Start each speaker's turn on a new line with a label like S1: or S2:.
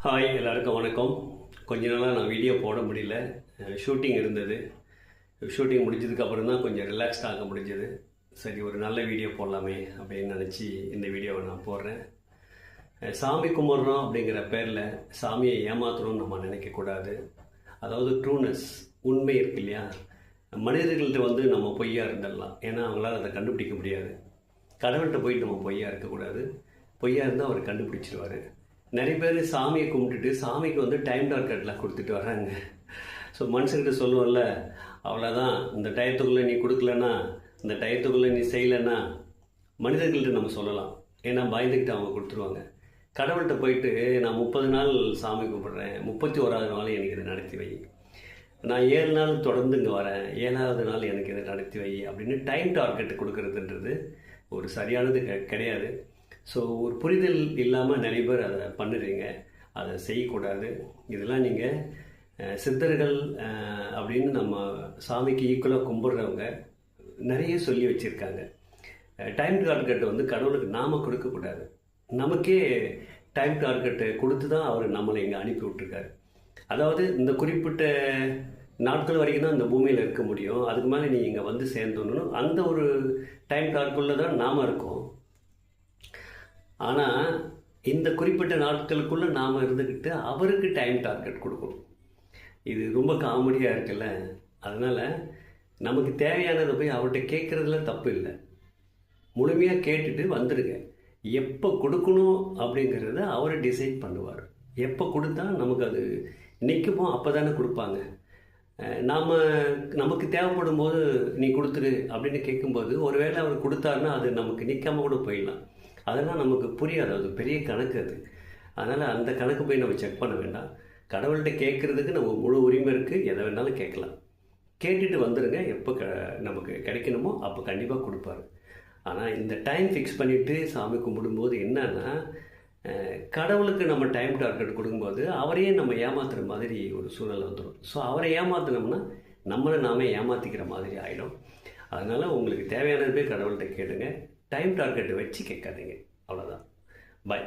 S1: Hi எல்லாருக்கும் வணக்கம். கொஞ்ச நாளாக நான் வீடியோ போட முடியல. ஷூட்டிங் இருந்தது. ஷூட்டிங் முடிஞ்சதுக்கப்புறம் தான் கொஞ்சம் ரிலாக்ஸ்டாக ஆக முடிஞ்சது. சரி, ஒரு நல்ல வீடியோ போடலாமே அப்படின்னு நினச்சி இந்த வீடியோவை நான் போடுறேன். சாமி கும்பிட்றோம் அப்படிங்கிற பேரில் சாமியை ஏமாற்றணும்னு நம்ம நினைக்கக்கூடாது. அதாவது ட்ரூனஸ், உண்மை இருக்கு இல்லையா, மனிதர்கள்ட்ட நம்ம பொய்யா இருந்துடலாம். ஏன்னா அவங்களால அதை கண்டுபிடிக்க முடியாது. கடவுள்கிட்ட போயிட்டு நம்ம பொய்யா இருக்கக்கூடாது. பொய்யா இருந்தால் அவர் கண்டுபிடிச்சிருவார். நிறைய பேர் சாமியை கும்பிட்டுட்டு சாமிக்கு டைம் டார்கெட்லாம் கொடுத்துட்டு வராங்க. ஸோ மனுஷங்கிட்ட சொல்லுவோம்ல, அவ்வளோதான், இந்த டயத்துக்குள்ளே நீ கொடுக்கலன்னா, இந்த டயத்துக்குள்ளே நீ செய்யலைன்னா, மனிதர்கள்ட்ட நம்ம சொல்லலாம். ஏன்னா பயந்துக்கிட்டு அவங்க கொடுத்துருவாங்க. கடவுள்கிட்ட போயிட்டு நான் 30 நாள் சாமி கும்பிட்றேன், 31வது நாள் எனக்கு இதை நடத்தி வை, நான் 7 நாள் தொடர்ந்து இங்கே வரேன், 7வது நாள் எனக்கு இதை நடத்தி வை அப்படின்னு டைம் டார்கெட் கொடுக்கறதுன்றது ஒரு சரியானது கிடையாது. ஸோ ஒரு புரிதல் இல்லாமல் நிறைய பேர் அதை பண்ணுறீங்க. அதை செய்யக்கூடாது. இதெல்லாம் நீங்கள் சித்தர்கள் அப்படின்னு நம்ம சாமிக்கு ஈக்குவலாக கும்பிட்றவங்க நிறைய சொல்லி வச்சுருக்காங்க. டைம் டார்கெட்டை கடவுளுக்கு நாம் கொடுக்கக்கூடாது. நமக்கே டைம் டார்கெட்டை கொடுத்து தான் அவர் நம்மளை இங்கே அனுப்பி விட்ருக்காரு. அதாவது இந்த குறிப்பிட்ட நாட்கள் வரைக்கும் தான் இந்த பூமியில் இருக்க முடியும், அதுக்கு மேலே நீ இங்கே சேர்ந்துடணும், அந்த ஒரு டைம் டார்க்குள்ளே தான் நாம் இருக்கோம். ஆனால் இந்த குறிப்பிட்ட நாட்களுக்குள்ளே நாம் இருந்துக்கிட்டு அவருக்கு டைம் டார்கெட் கொடுக்கணும். இது ரொம்ப காமெடியாக இருக்குல்ல. அதனால் நமக்கு தேவையானதை போய் அவர்கிட்ட கேட்குறதுல தப்பு இல்லை. முழுமையாக கேட்டுட்டு வந்துடுங்க. எப்போ கொடுக்கணும் அப்படிங்கிறத அவர் டிசைட் பண்ணுவார். எப்போ கொடுத்தா நமக்கு அது நிற்குமோ அப்போ தானே கொடுப்பாங்க. நமக்கு தேவைப்படும் போது நீ கொடுத்துரு அப்படின்னு கேட்கும்போது ஒருவேளை அவர் கொடுத்தாருன்னா அது நமக்கு நிற்காம கூட போயிடலாம். அதெல்லாம் நமக்கு புரியாது. அது பெரிய கணக்கு அது. அதனால் அந்த கணக்கு போய் நம்ம செக் பண்ண வேண்டாம். கடவுள்கிட்ட கேட்குறதுக்கு நம்ம முழு உரிமை இருக்குது. எதை வேணாலும் கேட்கலாம். கேட்டுட்டு வந்துடுங்க. எப்போ நமக்கு கிடைக்கணுமோ அப்போ கண்டிப்பாக கொடுப்பாரு. ஆனால் இந்த டைம் ஃபிக்ஸ் பண்ணிவிட்டு சாமி கும்பிடும்போது என்னன்னா, கடவுளுக்கு நம்ம டைம் டார்கெட் கொடுக்கும்போது அவரையே நம்ம ஏமாத்துகிற மாதிரி ஒரு சூழ்நிலை வந்துடும். ஸோ அவரை ஏமாத்தினோம்னா நம்மளை நாமே ஏமாற்றிக்கிற மாதிரி ஆகிடும். அதனால் உங்களுக்கு தேவையானது போய் கடவுள்கிட்ட கேளுங்க. டைம் டார்கெட்டை வச்சு கேட்காதீங்க. அவ்வளோதான். பாய்.